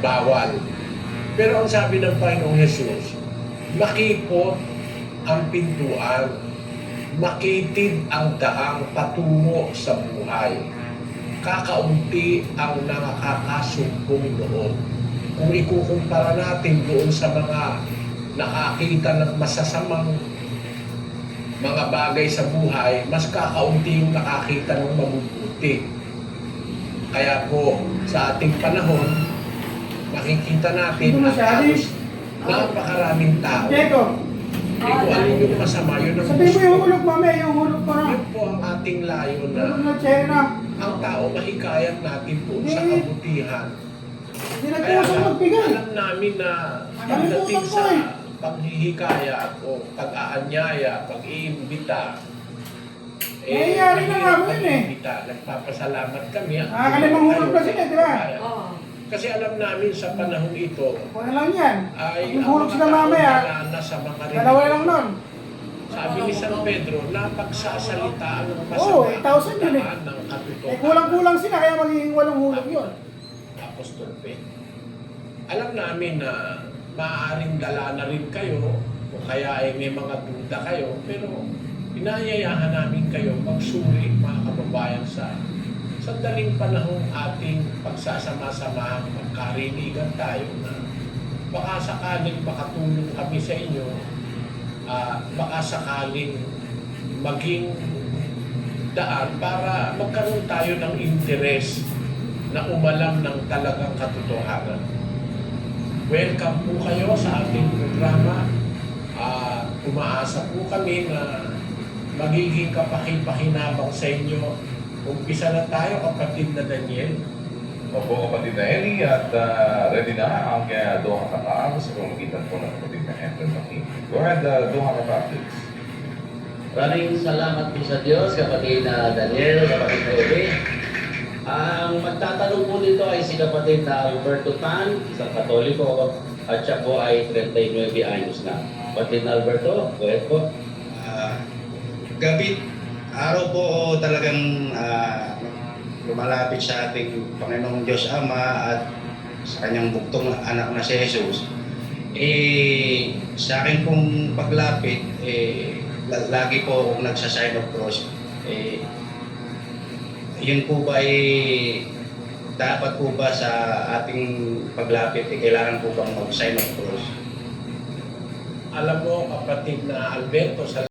bawal. Pero ang sabi ng Panginoong Jesus, makipot ang pintuan, makitid ang daang patungo sa buhay. Kakaunti ang nakakasumpong loob. Kung ikukumpara natin doon sa mga nakakita ng masasamang mga bagay sa buhay, mas kakaunti yung nakakita ng mabubuti. Kaya po, sa ating panahon, makikita natin na halos napakaraming tao. Hindi ko alam yung masama, yun ang sabihin mo yung hulog, mami, yung hulog pa na. Yun po ang ating layo na Hulog na China. ang tao mahikayat natin po sa kabutihan. Hindi na Kaya kusang magbigay. alam namin na pagdating sa paghihikayat o pag-aanyaya, pag-iimbita, Nangyayari na nga mo yun eh. Nagpapasalamat kami. Nakakalimang hulog na sila, di ba? Kasi alam namin sa panahon ito Kung lang yan. ay Yung hulog sila mamaya, na sa mga dalawa lang nun. Sabi ni San Pedro, napagsasalitaan ng Oo, masama 8,000 yun eh. ng katotohanan. Eh kulang-kulang sila, kaya magiging 8 hulog yun. Apostol Pedro. Alam namin na maaaring dala na rin kayo o kaya ay may mga duda kayo, pero inayayahan namin kayo magsuri, mga kababayan, sa sandaling panahong ating pagsasama-samahan, magkarinigan tayo na baka sakaling makatulong kami sa inyo, baka sakaling maging daan para magkaroon tayo ng interes na umalam ng talagang katotohanan. Welcome po kayo sa ating programa. Umaasa po kami na magiging kapakipakinabang sa inyo. Umpisa na tayo, kapatid na Daniel. Opo, kapatid na Eli, at ready na ang Doha Qatar sa pamamagitan po ng kapatid na Efren Makin. Go ahead, Doha Qatar, please. Maraming salamat po sa Diyos, kapatid na Daniel, kapatid na Eli. Ang magtatanong po dito ay si kapatid na Alberto Tan, isang Katoliko, at siya po ay 39 anyos na. Kapatid na Alberto, go ahead po. Araw po talagang lumalapit sa ating Panginoong Diyos Ama at sa kanyang buktong anak na si Jesus. Sa akin pong paglapit, lagi po akong nagsa-sign of cross. Yun po ba dapat po ba sa ating paglapit, kailangan po bang mag-sign of cross? Alam mo, kapatid na Alberto, sa